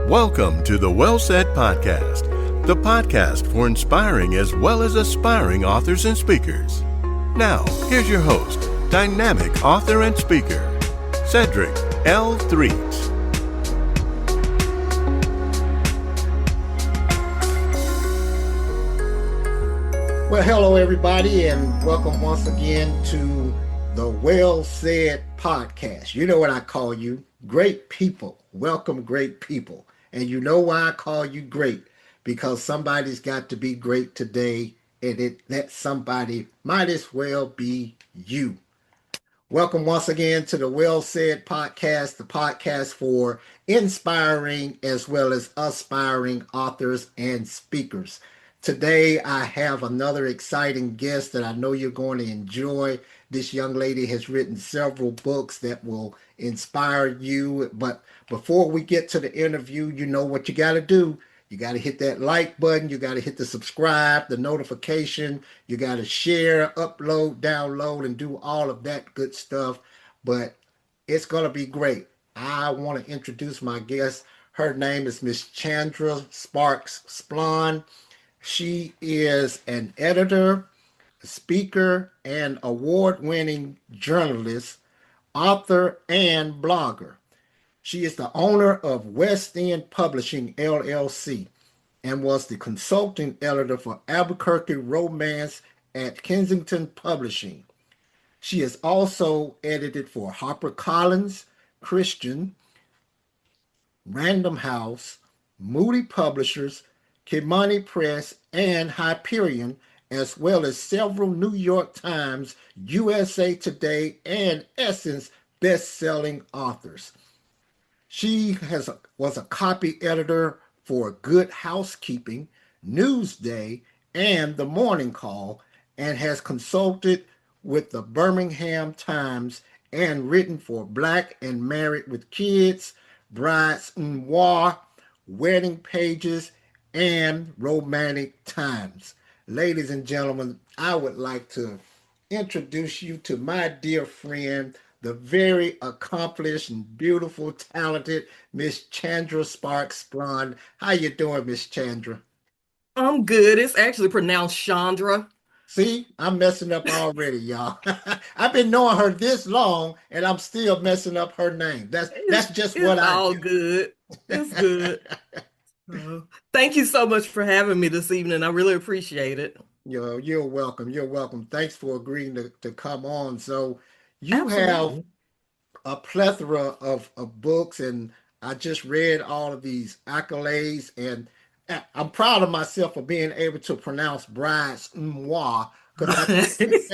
Welcome to the Well Said Podcast, the podcast for inspiring as well as aspiring authors and speakers. Now, here's your host, dynamic author and speaker, Cedric L. Threets. Well, hello, everybody, and welcome once again to the Well Said Podcast. You know what I call you? Great people. Welcome, great people. And you know why I call you great? Because somebody's got to be great today, and that somebody might as well be you. Welcome once again to the Well Said Podcast, the podcast for inspiring as well as aspiring authors and speakers. Today, I have another exciting guest that I know you're going to enjoy. This young lady has written several books that will inspire you. But before we get to the interview, you know what you got to do. You got to hit that like button. You got to hit the subscribe, the notification. You got to share, upload, download, and do all of that good stuff. But it's going to be great. I want to introduce my guest. Her name is Miss Chandra Sparks-Splond. She is an editor, speaker, and award-winning journalist, author, and blogger. She is the owner of West End Publishing, LLC, and was the consulting editor for Albuquerque Romance at Kensington Publishing. She has also edited for HarperCollins, Christian, Random House, Moody Publishers, Kimani Press, and Hyperion, as well as several New York Times, USA Today, and Essence best-selling authors. She was a copy editor for Good Housekeeping, Newsday, and The Morning Call, and has consulted with the Birmingham Times and written for Black and Married with Kids, Brides Noir, Wedding Pages, and Romantic Times. Ladies and gentlemen, I would like to introduce you to my dear friend, the very accomplished and beautiful, talented Miss Chandra Sparks-Splond. How you doing, Miss Chandra? I'm good. It's actually pronounced Chandra. See, I'm messing up already, y'all. I've been knowing her this long, and I'm still messing up her name. That's just It's what I all do. good. It's good. Thank you so much for having me this evening. I really appreciate it. You're welcome. You're welcome. Thanks for agreeing to come on. So you have Absolutely. a plethora of books, and I just read all of these accolades, and I'm proud of myself for being able to pronounce brides noir because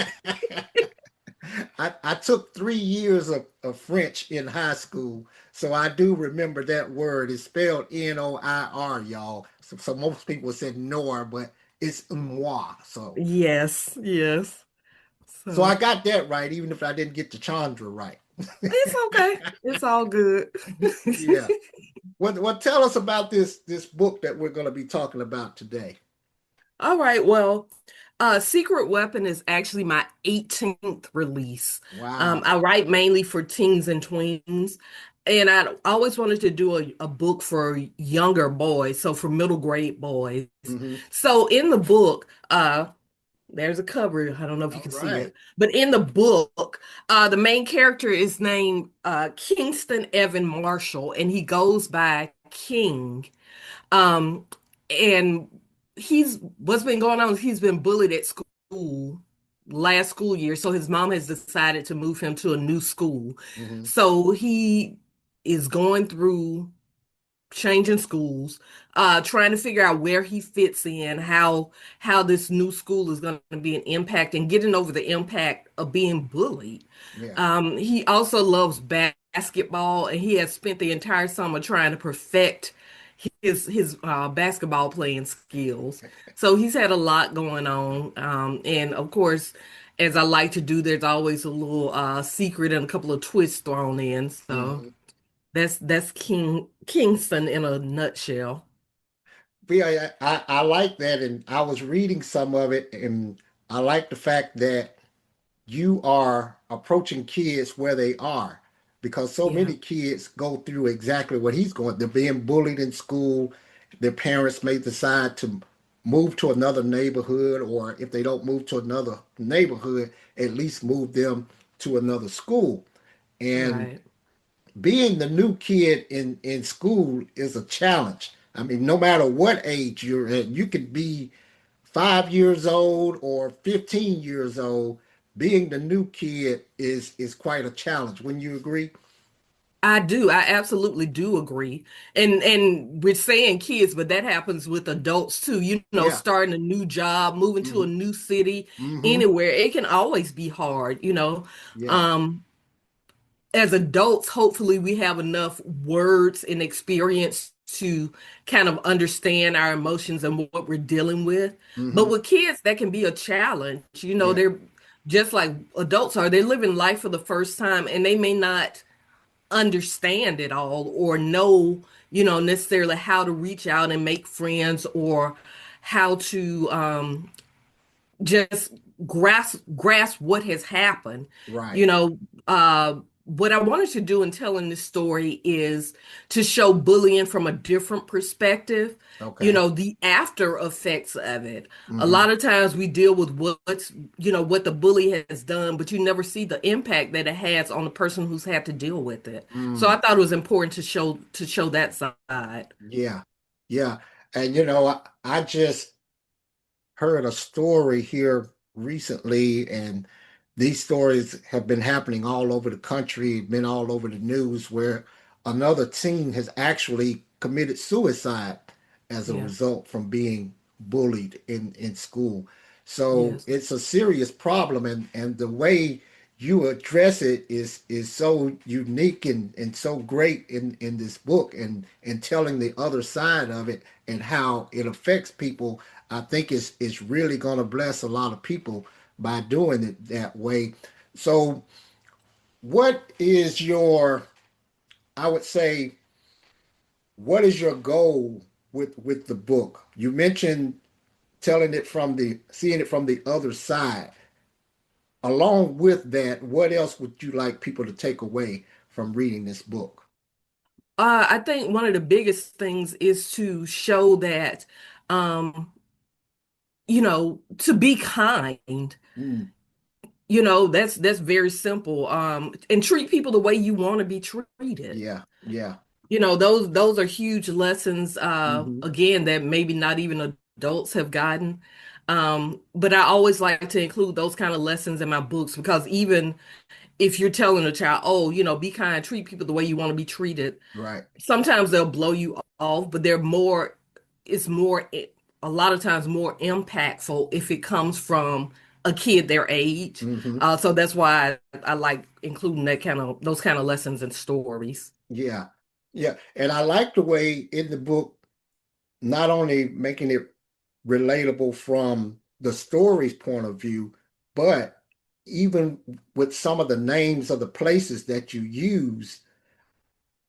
I took 3 years of French in high school, so I do remember that word. It's spelled Noir, y'all. So most people said Nor, but it's noir. Yes, yes. So I So got that right, even if I didn't get the Chandra right. it's okay. It's all good. Yeah. What tell us about this book that we're going to be talking about today? All right. Well, Secret Weapon is actually my 18th release. Wow. I write mainly for teens and tweens, and I always wanted to do a book for younger boys, so for middle grade boys. Hmm. So in the book, there's a cover. I don't know if you All can see right. it, but in the book, the main character is named Kingston Evan Marshall, and he goes by King. Um, and he's what's been going on is he's been bullied at school last school year. So his mom has decided to move him to a new school. Hmm. So he is going through changing schools, trying to figure out where he fits in, how this new school is going to be an impact and getting over the impact of being bullied. Yeah. He also loves basketball, and he has spent the entire summer trying to perfect his basketball playing skills. So he's had a lot going on, and of course, as I like to do, there's always a little secret and a couple of twists thrown in. So Hmm. that's Kingston in a nutshell. Yeah, I like that, and I was reading some of it, and I like the fact that you are approaching kids where they are because so Yeah. many kids go through exactly what he's going. They're being bullied in school. Their parents may decide to move to another neighborhood, or if they don't move to another neighborhood, at least move them to another school. And Right. being the new kid in school is a challenge. I mean, no matter what age you're at, you could be 5 years old or 15 years old. Being the new kid is quite a challenge. Wouldn't you agree? I do. I absolutely do agree. And we're saying kids, but that happens with adults too. Yeah. Starting a new job, moving to a Mm-hmm. new city, Mm-hmm. anywhere. It can always be hard. Yeah. Um, as adults, hopefully we have enough words and experience to kind of understand our emotions and what we're dealing with. But Mm-hmm. with kids, that can be a challenge. Yeah. They're just like adults are. They're living life for the first time and they may not understand it all or know, necessarily how to reach out and make friends or how to just grasp what has happened. Right. You know, what I wanted to do in telling this story is to show bullying from a different perspective. Okay. The after effects of it. A Mm-hmm. lot of times we deal with what the bully has done, but you never see the impact that it has on the person who's had to deal with it. So I Mm. thought it was important to show that side. Yeah. Yeah. And I just heard a story here recently, and these stories have been happening all over the country, been all over the news, where another teen has actually committed suicide as a Yeah. result from being bullied in school. So Yes. it's a serious problem, and the way you address it is so unique and so great in this book, and telling the other side of it and how it affects people. I think it's really going to bless a lot of people by doing it that way. So what is your, I would say, what is your goal with the book? You mentioned seeing it from the other side. Along with that, what else would you like people to take away from reading this book? I think one of the biggest things is to show that, um, to be kind. Mm, That's very simple. And treat people the way you want to be treated. yeah, yeah. Those are huge lessons, Hmm. again, that maybe not even adults have gotten. But I always like to include those kind of lessons in my books because even if you're telling a child, oh, be kind, treat people the way you want to be treated, Right. sometimes they'll blow you off, but it's more, a lot of times more impactful if it comes from a kid their age. Hmm. So that's why I like including those kind of lessons and stories. Yeah. Yeah. And I like the way in the book, not only making it relatable from the story's point of view, but even with some of the names of the places that you use,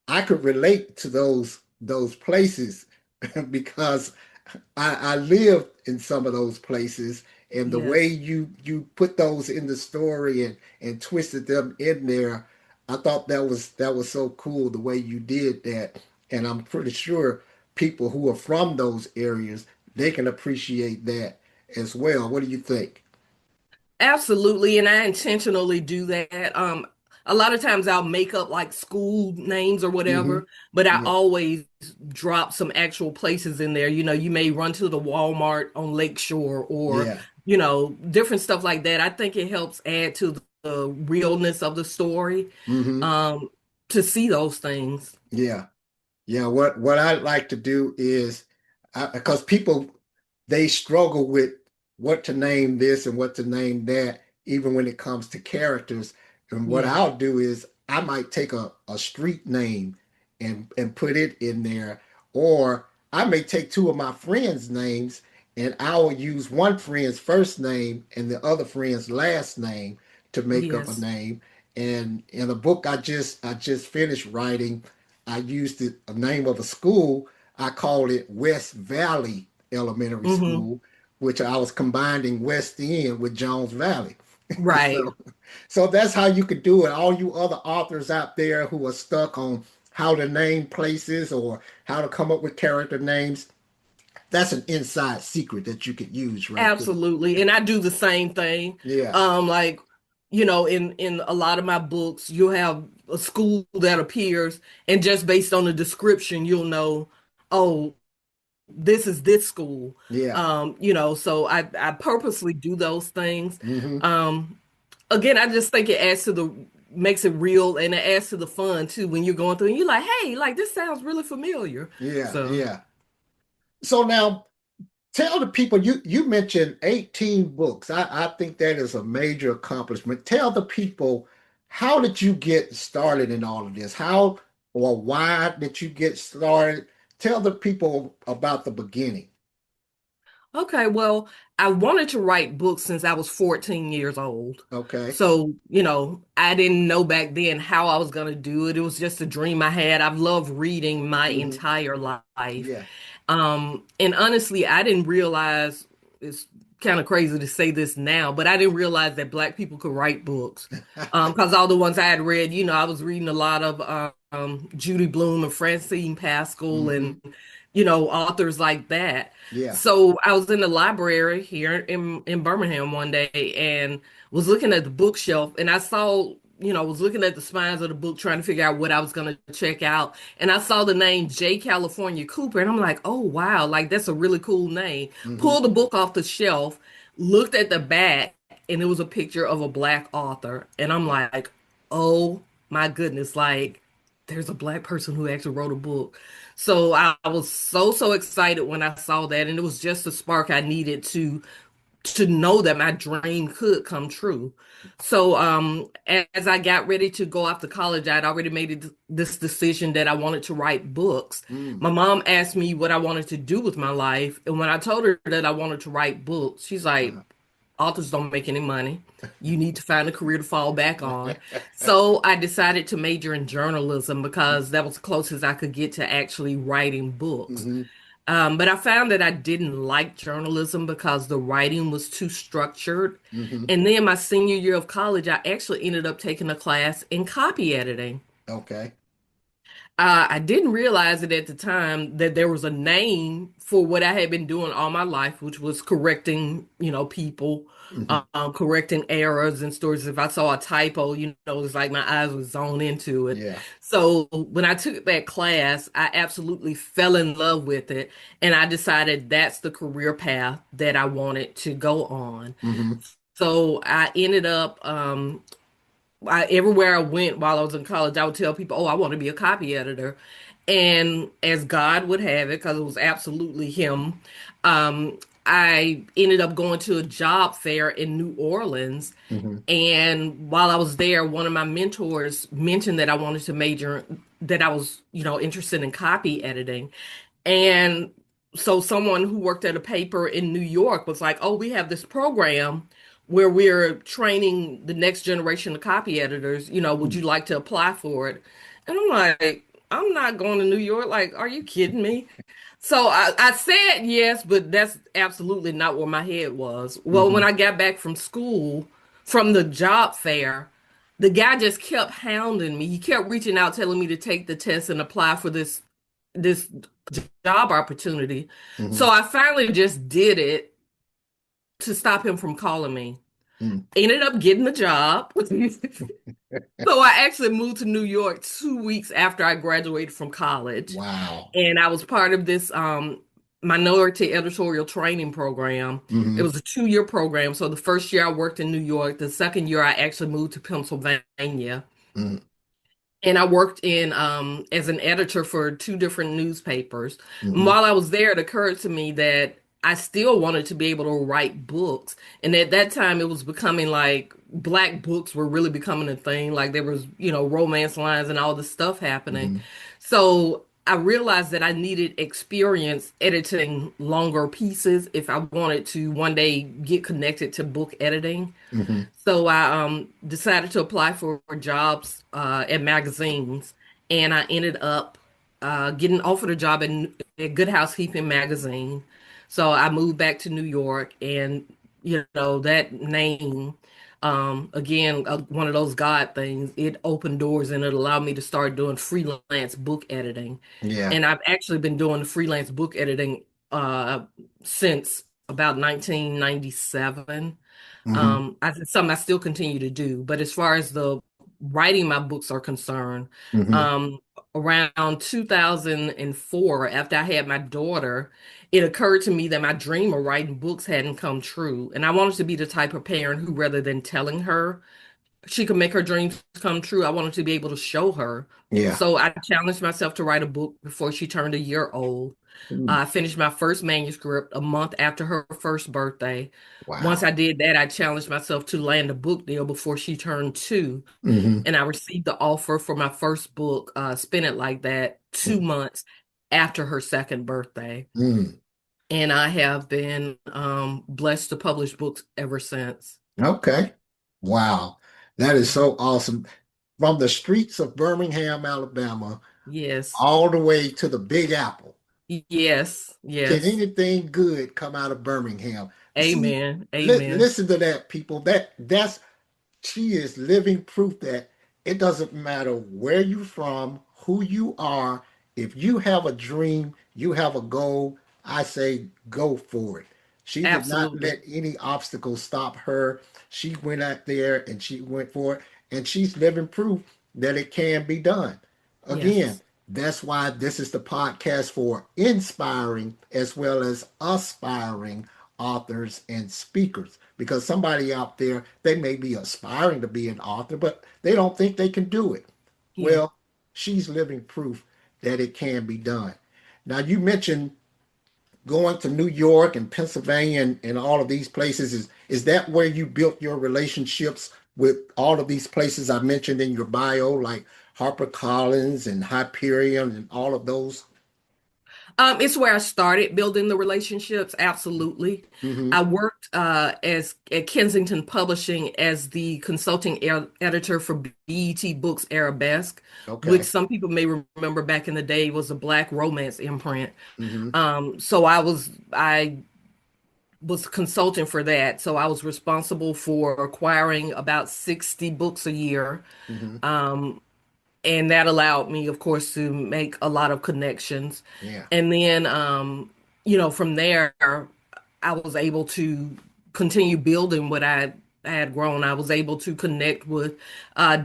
I could relate to those places because I lived in some of those places, and the way Yes. you put those in the story and twisted them in there, I thought that was so cool the way you did that. And I'm pretty sure people who are from those areas, they can appreciate that as well. What do you think? Absolutely, and I intentionally do that. A lot of times I'll make up like school names or Hmm. whatever, but I Yeah, always drop some actual places in there. You may run to the Walmart on Lakeshore or, yeah. different stuff like that. I think it helps add to the realness of the story, Hmm. um, to see those things. Yeah. Yeah, what I like to do is, because people, they struggle with what to name this and what to name that, even when it comes to characters. And what Yeah. I'll do is I might take a street name and put it in there, or I may take two of my friends' names and I will use one friend's first name and the other friend's last name to make up a Yes. name. And in a book I just finished writing, I used the name of a school. I called it West Valley Elementary Hmm. School, which I was combining West End with Jones Valley. Right. So, so that's how you could do it. All you other authors out there who are stuck on how to name places or how to come up with character names, that's an inside secret that you could use right there. Absolutely. And I do the same thing. Yeah. Like, in a lot of my books, you'll have a school that appears, and just based on the description, you'll know, oh, this is this school. Yeah. So I purposely do those things. Hmm. Um, Again, I just think it adds to the makes it real, and it adds to the fun too when you're going through and you're like, hey, like this sounds really familiar. Yeah. So Yeah. So now tell the people you mentioned 18 books. I think that is a major accomplishment. Tell the people, how did you get started in all of this? How or why did you get started? Tell the people about the beginning. okay, well, I wanted to write books since I was 14 years old. Okay. So, I didn't know back then how I was going to do it. It was just a dream I had. I've loved reading my Hmm. entire life. Yeah. And honestly, I didn't realize it's kind of crazy to say this now, but I didn't realize that Black people could write books. Because all the ones I had read, I was reading a lot of Judy Blume and Francine Pascal and, Hmm. authors like that. Yeah. So I was in the library here in Birmingham one day and was looking at the bookshelf, and I saw, was looking at the spines of the book trying to figure out what I was going to check out. And I saw the name J. California Cooper, and I'm like, oh, wow, like that's a really cool name. Hmm. Pulled the book off the shelf, looked at the back, and it was a picture of a Black author. And I'm Yeah. like, oh my goodness, like there's a Black person who actually wrote a book. So I was so excited when I saw that, and it was just the spark I needed to know that my dream could come true. So as I got ready to go off to college, I'd already made this decision that I wanted to write books. Mm. My mom asked me what I wanted to do with my life, and when I told her that I wanted to write books, she's like, Uh-huh. authors don't make any money. You need to find a career to fall back on. So I decided to major in journalism because that was the closest I could get to actually writing books. Hmm. But I found that I didn't like journalism because the writing was too structured. Hmm. And then my senior year of college, I actually ended up taking a class in copy editing. Okay. I didn't realize it at the time that there was a name for what I had been doing all my life, which was correcting, people, Hmm. correcting errors and stories. If I saw a typo, it's like my eyes would zone into it. Yeah. So when I took that class, I absolutely fell in love with it, and I decided that's the career path that I wanted to go on. Hmm. So I ended up everywhere I went while I was in college, I would tell people, "Oh, I want to be a copy editor." And as God would have it, because it was absolutely Him, I ended up going to a job fair in New Orleans. Hmm. And while I was there, one of my mentors mentioned that I wanted to major, that I was, interested in copy editing. And so someone who worked at a paper in New York was like, "Oh, we have this program where we're training the next generation of copy editors. Would you like to apply for it?" And I'm like, I'm not going to New York. Like, are you kidding me? So I said yes, but that's absolutely not where my head was. Well, when Hmm. I got back from school, from the job fair, the guy just kept hounding me. He kept reaching out, telling me to take the test and apply for this job opportunity. Hmm. So I finally just did it to stop him from calling me. Mm. Ended up getting the job. So I actually moved to New York 2 weeks after I graduated from college. Wow. And I was part of this minority editorial training program. It Hmm. was a 2-year program. So the first year I worked in New York. The second year I actually moved to Pennsylvania. Hmm. And I worked in as an editor for 2 different newspapers. And Hmm. while I was there, it occurred to me that I still wanted to be able to write books. And at that time, it was becoming like Black books were really becoming a thing. Like there was, romance lines and all this stuff happening. Hmm. So I realized that I needed experience editing longer pieces if I wanted to one day get connected to book editing. Hmm. So I decided to apply for jobs at magazines, and I ended up getting offered a job at Good Housekeeping magazine. So I moved back to New York, and that name Again, one of those God things. It opened doors and it allowed me to start doing freelance book editing. Yeah. And I've actually been doing freelance book editing since about 1997. Hmm. It's something I still continue to do. But as far as the writing my books are concerned, Hmm. um, around 2004, after I had my daughter, it occurred to me that my dream of writing books hadn't come true. And I wanted to be the type of parent who, rather than telling her she could make her dreams come true, I wanted to be able to show her. Yeah. So I challenged myself to write a book before she turned a year old. Mm. I finished my first manuscript a month after her first birthday. Once Wow. I did that, I challenged myself to land a book deal before she turned two. Hmm. And I received the offer for my first book, Spin It Like That, 2 months after her second birthday. Mm. And I have been blessed to publish books ever since. Okay. Wow. That is so awesome. From the streets of Birmingham, Alabama, Yes, all the way to the Big Apple. yes, Can yes. anything good come out of Birmingham? See, Amen. Amen. listen to that, people. That's she is living proof that it doesn't matter where you're from, who you are. If you have a dream, you have a goal, I say go for it. She did not Absolutely. let any obstacles stop her. She went out there and she went for it, and she's living proof that it can be done. Again, Yes. that's why this is the podcast for inspiring as well as aspiring authors and speakers, because somebody out there, they may be aspiring to be an author, but they don't think they can do it. Yeah. Well, she's living proof that it can be done. Now, you mentioned going to New York and Pennsylvania and all of these places. Is that where you built your relationships with all of these places I mentioned in your bio, like HarperCollins and Hyperion and all of those? It's where I started building the relationships. Absolutely. Hmm. I worked as at Kensington Publishing as the consulting editor for BET Books Arabesque, which Okay. some people may remember back in the day was a Black romance imprint. Hmm. So I was consulting for that. So I was responsible for acquiring about 60 books a year. Hmm. Um, and that allowed me, of course, to make a lot of connections. Yeah. And then, from there, I was able to continue building what I had grown. I was able to connect with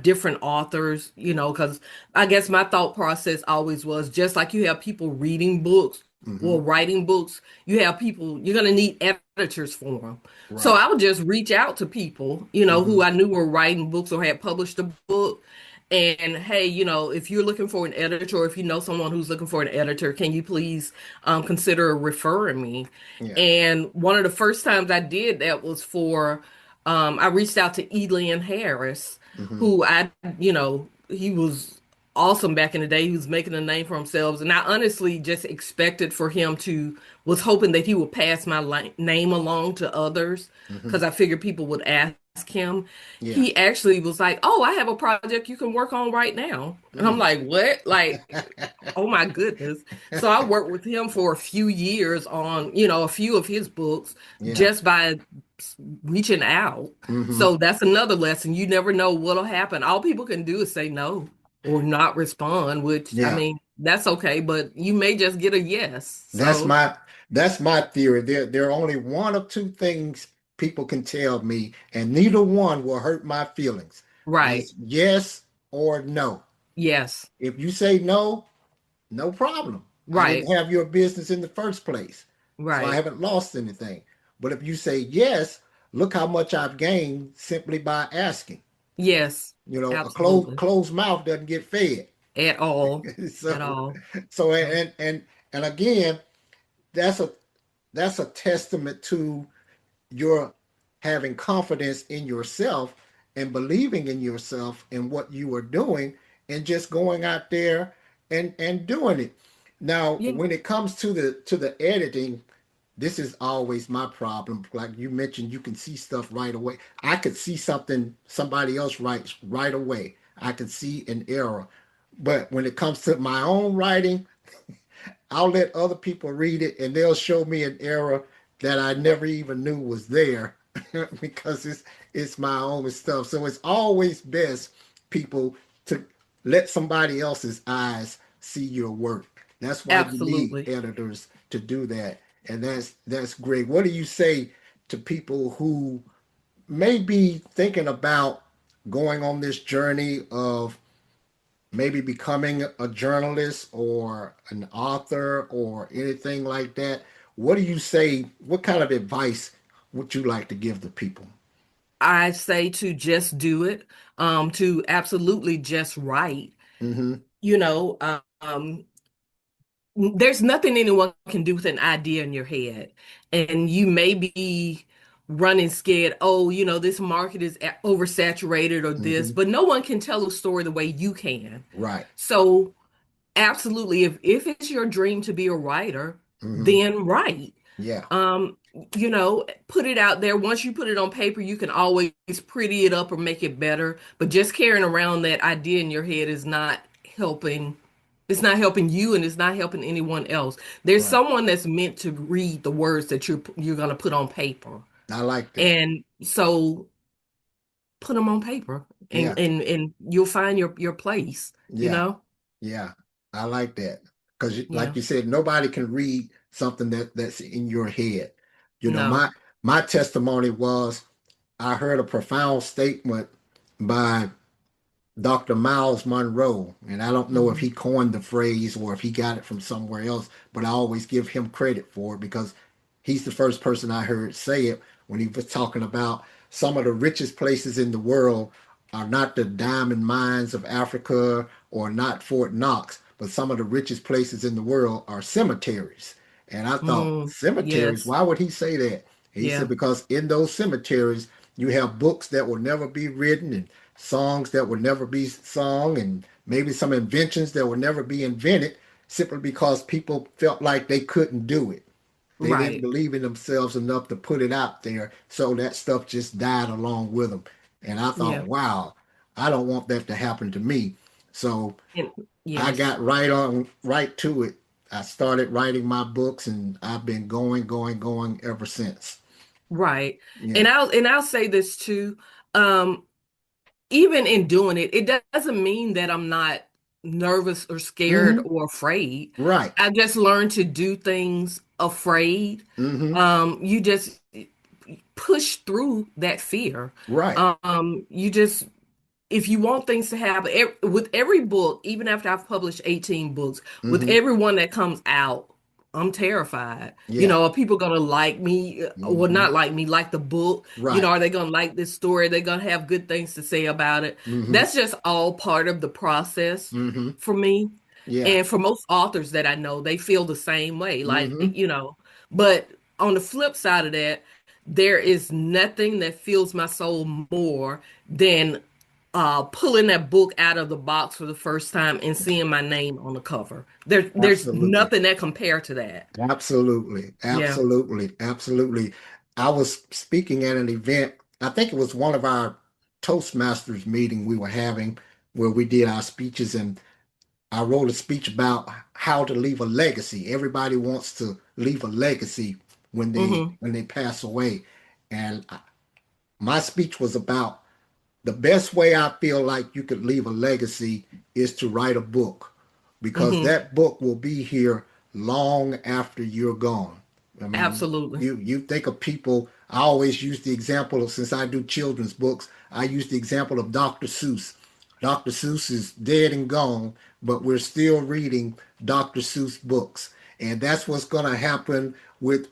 different authors, because I guess my thought process always was just like you have people reading books Hmm. or writing books, you have people, you're going to need editors for them. So Right. I would just reach out to people, who Hmm. I knew were writing books or had published a book. And hey, if you're looking for an editor, or if you know someone who's looking for an editor, can you please consider referring me? Yeah. And one of the first times I did that was I reached out to Elian Harris, Hmm. who he was awesome back in the day. He was making a name for himself. And I honestly just expected for him was hoping that he would pass my name along to others Hmm. because I figured people would ask him. Yeah. He actually was like, "Oh, I have a project you can work on right now." And I'm Mm. like, "What?" Like, oh my goodness. So I worked with him for a few years on, a few of his books Yeah. just by reaching out. Hmm. So that's another lesson. You never know what'll happen. All people can do is say no or not respond, which I Yeah. mean, that's okay, but you may just get a yes. That's So, my that's my theory. There are only one or two things people can tell me, and neither one will hurt my feelings. right. That's yes or no. Yes. If you say no, no problem. I Right. didn't have your business in the first place, so I Right. haven't lost anything. But if you say yes, look how much I've gained simply by asking. Yes. A Absolutely. closed mouth doesn't get fed. At all. At so all. so So, and again, that's a testament to your having confidence in yourself and believing in yourself and what you are doing and just going out there and doing it. Now, yeah. when it comes to the editing, this is always my problem. Like you mentioned, you can see stuff right away. I could see something somebody else writes right away. I can see an error. But when it comes to my own writing, I'll let other people read it and they'll show me an error that I never even knew was there because it's my own stuff. So it's always best, people, to let somebody else's eyes see your work. That's why you need Absolutely. editors to do that. And that's great. What do you say to people who may be thinking about going on this journey of maybe becoming a journalist or an author or anything like that? What do you say? What kind of advice would you like to give the people? I say to just do it, to absolutely just write. Mm-hmm. You know, there's nothing anyone can do with an idea in your head. And you may be running scared, oh, this market is oversaturated or this, Mm-hmm. but no one can tell a story the way you can. Right. So, absolutely, if it's your dream to be a writer, Mm-hmm. then write. Yeah. Um, put it out there. Once you put it on paper, you can always pretty it up or make it better. But just carrying around that idea in your head is not helping. It's not helping you, and it's not helping anyone else. There's Right. someone that's meant to read the words that you're gonna put on paper, I like that. and so put them on paper, and Yeah. and you'll find your place. You Yeah. know? Yeah. I like that. Because like Yeah. you said, nobody can read something that's in your head. You know, No. my testimony was I heard a profound statement by Dr. Miles Monroe, and I don't know if Hmm. he coined the phrase or if he got it from somewhere else, but I always give him credit for it because he's the first person I heard say it when he was talking about some of the richest places in the world are not the diamond mines of Africa or not Fort Knox, but some of the richest places in the world are cemeteries. And I thought, Mm, cemeteries? yes. Why would he say that? He said, Yeah. because in those cemeteries, you have books that will never be written and songs that will never be sung and maybe some inventions that will never be invented simply because people felt like they couldn't do it. They didn't Right. believe in themselves enough to put it out there. So that stuff just died along with them. And I thought, Yeah. wow, I don't want that to happen to me. So And I yes. got right to it. I started writing my books and I've been going ever since. Right. Yeah. And I'll say this too. Um, Even in doing it, it doesn't mean that I'm not nervous or scared Mm-hmm. or afraid. Right. I just learned to do things afraid. Mm-hmm. You just push through that fear. Right. You just if you want things to happen with every book, even after I've published 18 books, with Mm-hmm. every one that comes out, I'm terrified. Yeah. Are people gonna like me or Mm-hmm. not like me, like the book? Right. Are they gonna like this story? Are they gonna have good things to say about it? Mm-hmm. That's just all part of the process Mm-hmm. for me. Yeah. And for most authors that I know, they feel the same way. Like, Mm-hmm. but on the flip side of that, there is nothing that fills my soul more than pulling that book out of the box for the first time and seeing my name on the cover. There's Absolutely. nothing that compare to that. Absolutely. Yeah. Absolutely. Absolutely. I was speaking at an event. I think it was one of our Toastmasters meeting we were having where we did our speeches, and I wrote a speech about how to leave a legacy. Everybody wants to leave a legacy when they Hmm. when they pass away. And my speech was about the best way I feel like you could leave a legacy is to write a book because Hmm. that book will be here long after you're gone. I mean, Absolutely. you think of people. I always use the example of, since I do children's books, I use the example of Dr. Seuss. Dr. Seuss is dead and gone, but we're still reading Dr. Seuss books. And that's what's going to happen with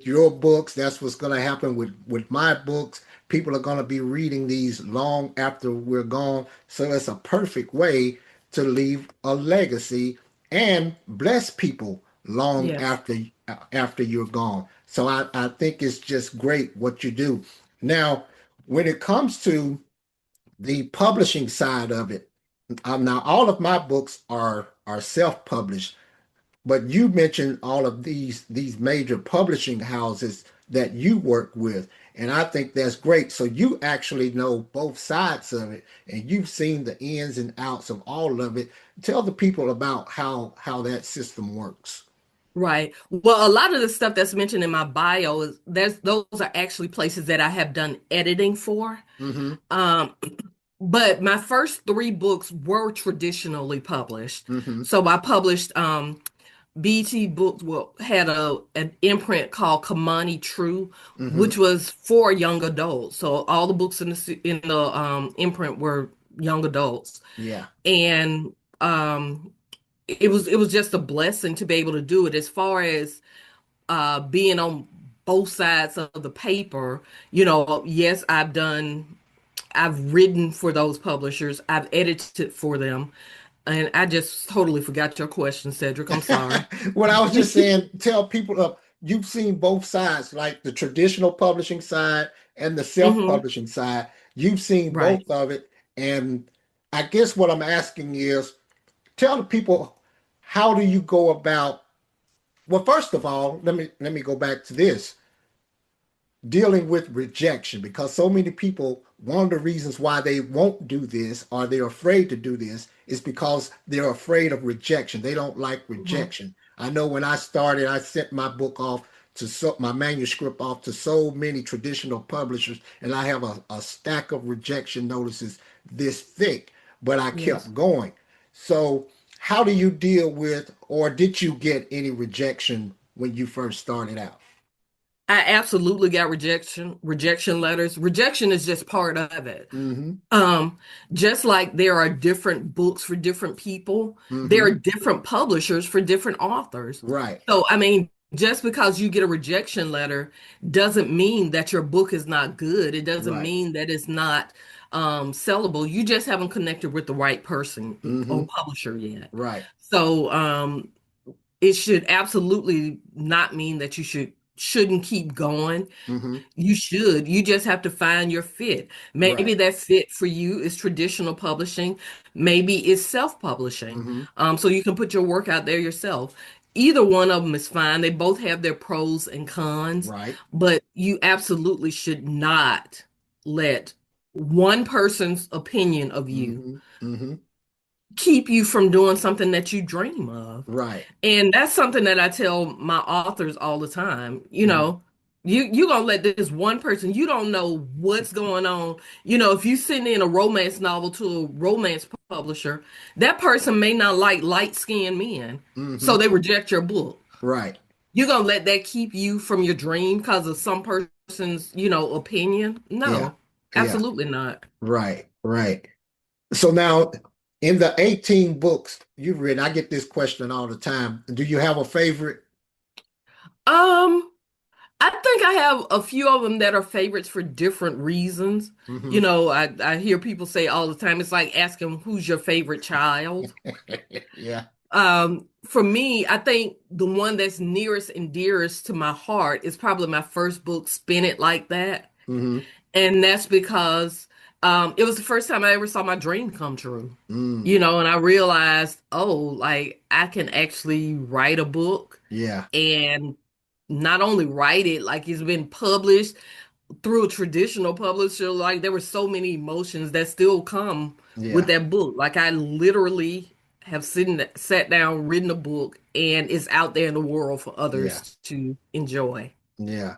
your books. That's what's going to happen with my books. People are going to be reading these long after we're gone. So it's a perfect way to leave a legacy and bless people long Yes. after you're gone. So I think it's just great what you do. Now, when it comes to the publishing side of it, now all of my books are self-published, but you mentioned all of these major publishing houses that you work with, and I think that's great. So you actually know both sides of it, and you've seen the ins and outs of all of it. Tell the people about how that system works. Right. Well, a lot of the stuff that's mentioned in my bio is those are actually places that I have done editing for. Mm-hmm. Um, but my first three books were traditionally published. Mm-hmm. So I published BT Books had an imprint called Kamani True, Mm-hmm. which was for young adults. So all the books in the imprint were young adults, Yeah. and um, it was just a blessing to be able to do it. As far as being on both sides of the paper, yes, I've written for those publishers, I've edited for them, and I just totally forgot your question, Cedric. I'm sorry. What I was just saying, tell people you've seen both sides, like the traditional publishing side and the Hmm. self-publishing side. You've seen Right. both of it. And I guess what I'm asking is tell the people how do you go about, well, first of all, let me go back to this dealing with rejection because so many people, one of the reasons why they won't do this or they're afraid to do this is because they're afraid of rejection. They don't like Hmm. rejection. I know when I started, I sent my book off my manuscript off to so many traditional publishers, and I have a stack of rejection notices this thick, but I Yes. kept going. So how do you deal with, or did you get any rejection when you first started out? I absolutely got rejection letters. Rejection is just part of it. Mm-hmm. Um, just like there are different books for different people, there are Mm-hmm. different publishers for different authors. Right. So, I mean, just because you get a rejection letter doesn't mean that your book is not good. It doesn't Right. mean that it's not sellable. You just haven't connected with the right person Mm-hmm. or publisher yet. Right. So, it should absolutely not mean that you shouldn't keep going. Mm-hmm. You should. You just have to find your fit. Maybe Right. that fit for you is traditional publishing. Maybe it's self-publishing. Mm-hmm. So you can put your work out there yourself. Either one of them is fine. They both have their pros and cons, Right. but you absolutely should not let one person's opinion of you Mm-hmm. Mm-hmm. keep you from doing something that you dream of. Right. And that's something that I tell my authors all the time. Mm-hmm. You gonna let this one person, you don't know what's going on. If you send in a romance novel to a romance publisher, that person may not like light-skinned men. So Mm-hmm. they reject your book. Right. You're gonna let that keep you from your dream because of some person's, opinion? Yeah. No, Yeah. absolutely not. Right. Right. So now in the 18 books you've read, I get this question all the time. Do you have a favorite? Um, I think I have a few of them that are favorites for different reasons. Mm-hmm. I hear people say all the time, it's like asking who's your favorite child. Yeah. For me, I think the one that's nearest and dearest to my heart is probably my first book, Spin It Like That. Mm-hmm. And that's because it was the first time I ever saw my dream come true. Mm. And I realized, oh, like I can actually write a book Yeah. and not only write it, like it's been published through a traditional publisher. Like there were so many emotions that still come with Yeah. that book. Like I literally have sat down, written a book, and it's out there in the world for Yeah. others to enjoy. Yeah.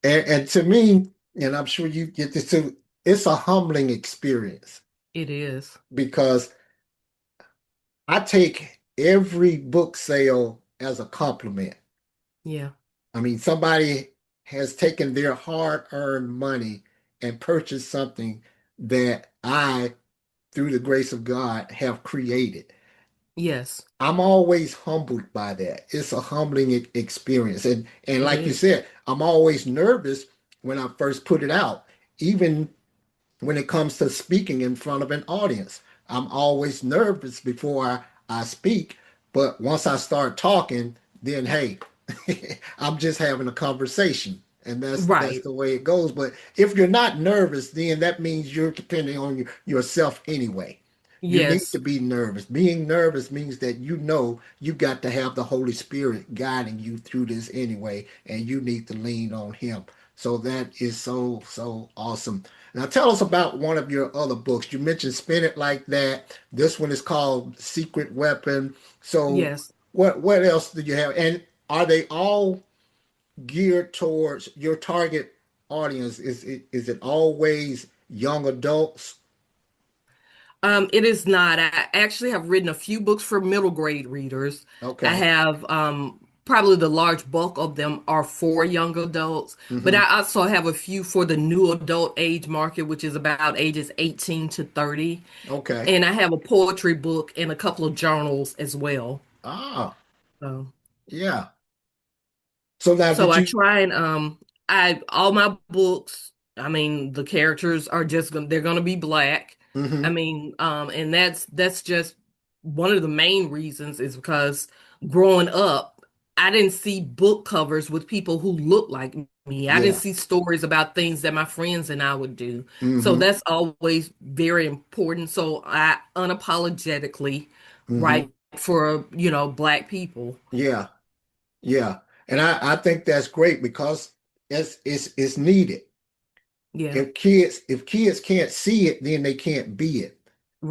And to me, and I'm sure you get this too, it's a humbling experience It is. because I take every book sale as a compliment. Yeah. I mean, somebody has taken their hard-earned money and purchased something that I, through the grace of God, have created. Yes, I'm always humbled by that. It's a humbling experience. And it like you is. said, I'm always nervous when I first put it out. Even when it comes to speaking in front of an audience. I'm always nervous before I speak, but once I start talking, then hey, I'm just having a conversation. And that's Right. the way it goes. But if you're not nervous, then that means you're depending on yourself anyway. You need to Yes. be nervous. Being nervous means that you know you got to have the Holy Spirit guiding you through this anyway, and you need to lean on Him. So that is so, so awesome. Now tell us about one of your other books. You mentioned Spin It Like That. This one is called Secret Weapon. So Yes. what else do you have? And are they all geared towards your target audience? Is it always young adults? It is not. I actually have written a few books for middle grade readers. I Okay. have probably the large bulk of them are for young adults, but Mm-hmm. I also have a few for the new adult age market, which is about ages 18 to 30. Okay. And I have a poetry book and a couple of journals as well. Ah, So, yeah. So now so did I you? try and I all my books, I mean, the characters are just gonna they're gonna be black. I Mm-hmm. mean, and that's just one of the main reasons is because growing up, I didn't see book covers with people who look like me. I didn't Yeah. see stories about things that my friends and I would do. So Mm-hmm. that's always very important. So I unapologetically Mm-hmm. write for, black people. Yeah. Yeah. And I think that's great because it's needed. Yeah, If kids can't see it, then they can't be it.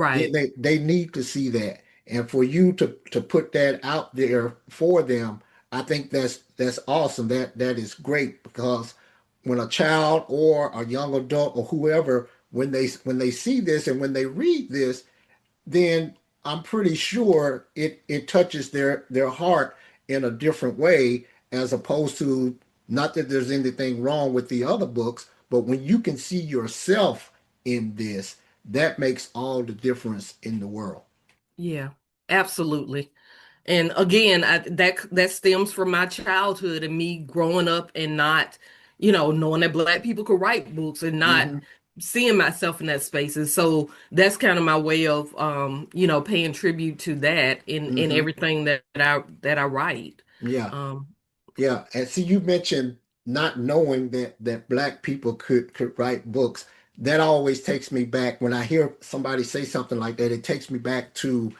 Then right. they need to see that. And for you to put that out there for them, I think that's awesome. That is great because when a child or a young adult or whoever, when they see this and when they read this, then I'm pretty sure it touches their heart in a different way, as opposed to, not that there's anything wrong with the other books, but when you can see yourself in this, that makes all the difference in the world. Yeah, absolutely. And again, that stems from my childhood and me growing up and not, knowing that black people could write books and not Hmm. seeing myself in that space. And so that's kind of my way of paying tribute to that in Hmm. everything that I write. Yeah. Um, Yeah, and see, you mentioned not knowing that black people could write books. That always takes me back when I hear somebody say something like that. It takes me back to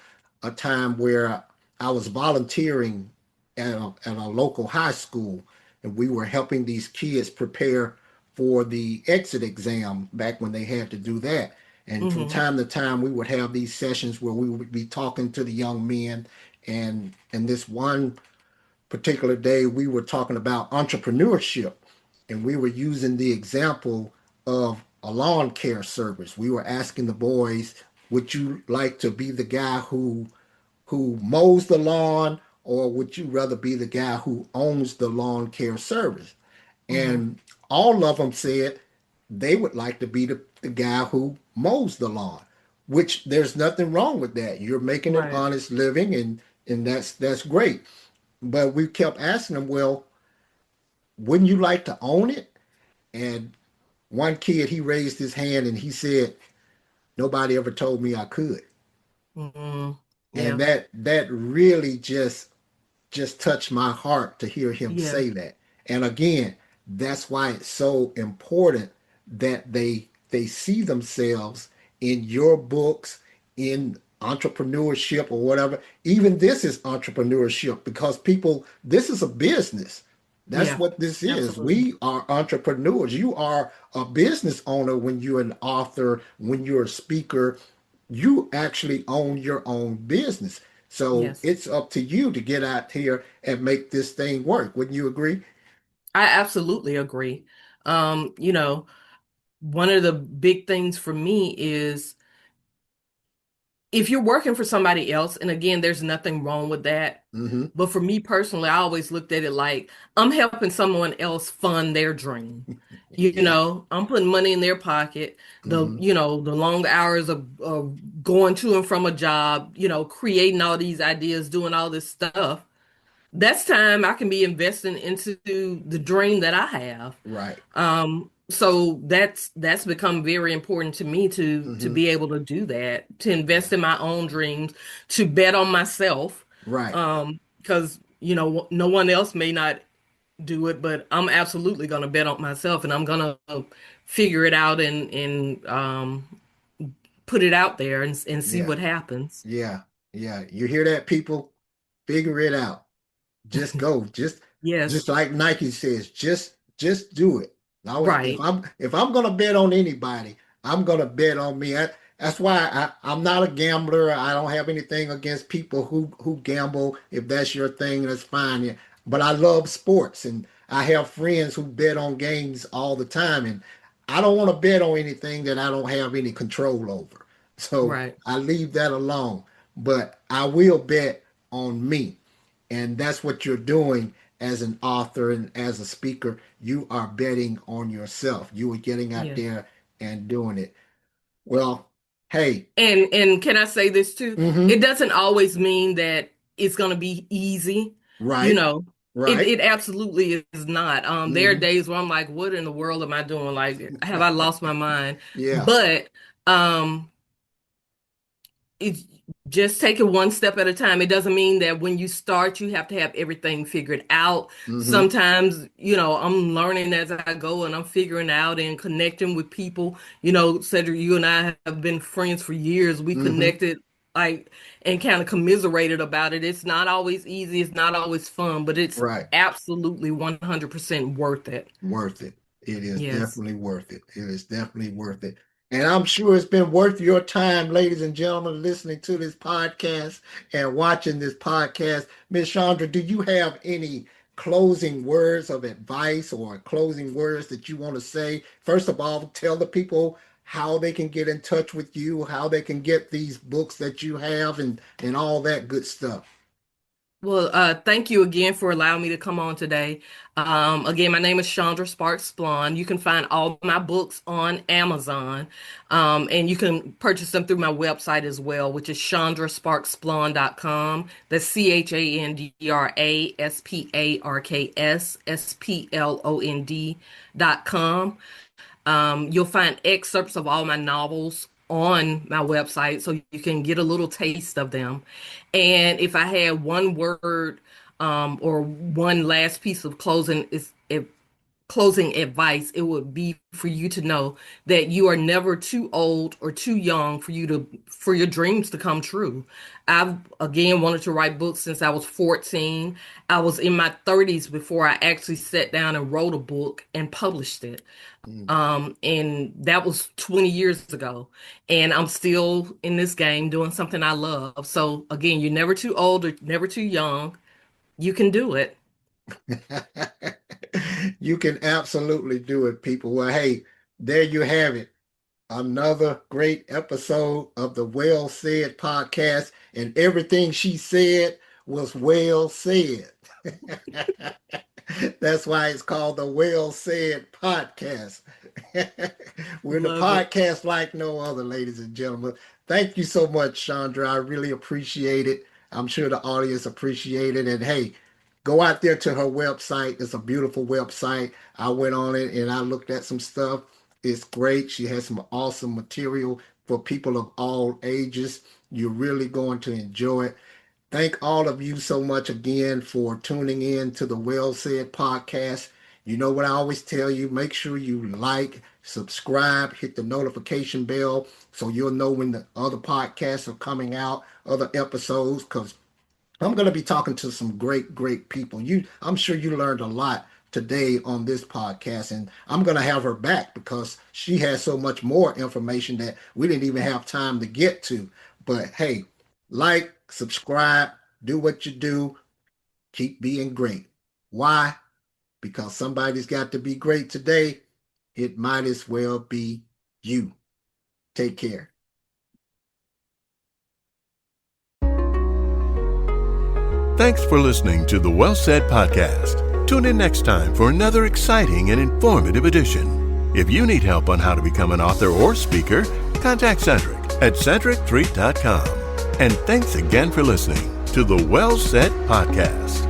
a time where I was volunteering at a local high school, and we were helping these kids prepare for the exit exam back when they had to do that. And from mhm, time to time, we would have these sessions where we would be talking to the young men, and this one particular day, we were talking about entrepreneurship, and we were using the example of a lawn care service. We were asking the boys, would you like to be the guy who mows the lawn, or would you rather be the guy who owns the lawn care service? mhm, And all of them said they would like to be the guy who mows the lawn, which there's nothing wrong with that. You're making an right. honest living, and that's great. But we kept asking them, well, wouldn't you like to own it? And one kid, he raised his hand and he said, nobody ever told me I could. Mhm, And yeah, that really just touched my heart to hear him yeah, say that. And again, that's why it's so important that they see themselves in your books, in entrepreneurship or whatever. Even this is entrepreneurship because people, this is a business. That's yeah, what this is. absolutely. We are entrepreneurs. You are a business owner when you're an author, when you're a speaker. You actually own your own business. So Yes, it's up to you to get out here and make this thing work. Wouldn't you agree? I absolutely agree. One of the big things for me is if you're working for somebody else, and again, there's nothing wrong with that. Mm-hmm. But for me personally, I always looked at it like I'm helping someone else fund their dream. Yeah. I'm putting money in their pocket. Mm-hmm. The long hours of going to and from a job, creating all these ideas, doing all this stuff. That's time I can be investing into the dream that I have. Right. So that's become very important to me to Mm-hmm. be able to do that, to invest in my own dreams, to bet on myself. Right. Because no one else may not do it, but I'm absolutely gonna bet on myself and I'm gonna figure it out and put it out there and see Yeah. what happens. Yeah. Yeah. You hear that, people? Figure it out. Just go. Just Yes, like Nike says, just do it. Now, if right. I'm gonna bet on anybody, I'm gonna bet on me. That's why I'm not a gambler. I don't have anything against people who gamble. If that's your thing, that's fine. Yeah, but I love sports, and I have friends who bet on games all the time, and I don't want to bet on anything that I don't have any control over. So Right. I leave that alone. But I will bet on me. And that's what you're doing as an author and as a speaker. You are betting on yourself. You are getting out Yeah. there and doing it. Well, hey, And can I say this too? It mm-hmm, doesn't always mean that it's going to be easy. You right, know, right, it absolutely is not. There are mm-hmm, days where I'm like, what in the world am I doing? Like, have I lost my mind? yeah, But um it's just take it one step at a time. It doesn't mean that when you start, you have to have everything figured out. mm-hmm, Sometimes, I'm learning as I go and I'm figuring out and connecting with people. Cedric, you and I have been friends for years. We mm-hmm, connected like and kind of commiserated about it. It's not always easy, it's not always fun, but it's right. absolutely 100% worth it. Worth it. It is Yes. definitely worth it. It is definitely worth it. And I'm sure it's been worth your time, ladies and gentlemen, listening to this podcast and watching this podcast. Miss Chandra, do you have any closing words of advice or closing words that you want to say? First of all, tell the people how they can get in touch with you, how they can get these books that you have and all that good stuff. Well, thank you again for allowing me to come on today. Again, my name is Chandra Sparks-Splond. You can find all my books on Amazon, and you can purchase them through my website as well, which is chandrasparksplond.com. That's ChandraSparksSplond.com. You'll find excerpts of all my novels on my website so you can get a little taste of them. And if I had one word or one last piece of closing advice, it would be for you to know that you are never too old or too young for your dreams to come true. I've again wanted to write books since I was 14. I was in my 30s before I actually sat down and wrote a book and published it. Mm. And that was 20 years ago. And I'm still in this game doing something I love. So again, you're never too old or never too young. You can do it. You can absolutely do it, people. Well, hey, there you have it. Another great episode of the Well Said podcast, and everything she said was well said. That's why it's called the Well Said podcast. We're the Love it. podcast like no other, ladies and gentlemen. Thank you so much, Chandra. I really appreciate it. I'm sure the audience appreciate it. And hey, go out there to her website. It's a beautiful website. I went on it and I looked at some stuff. It's great. She has some awesome material for people of all ages. You're really going to enjoy it. Thank all of you so much again for tuning in to the Well Said podcast. You know what I always tell you, make sure you like, subscribe, hit the notification bell so you'll know when the other podcasts are coming out, other episodes, because I'm going to be talking to some great, great people. I'm sure you learned a lot today on this podcast, and I'm going to have her back because she has so much more information that we didn't even have time to get to. But hey, like, subscribe, do what you do, keep being great. Why? Because somebody's got to be great today. It might as well be you. Take care. Thanks for listening to the Well Said podcast. Tune in next time for another exciting and informative edition. If you need help on how to become an author or speaker, contact Cedric at cedric3.com. And thanks again for listening to the Well Said podcast.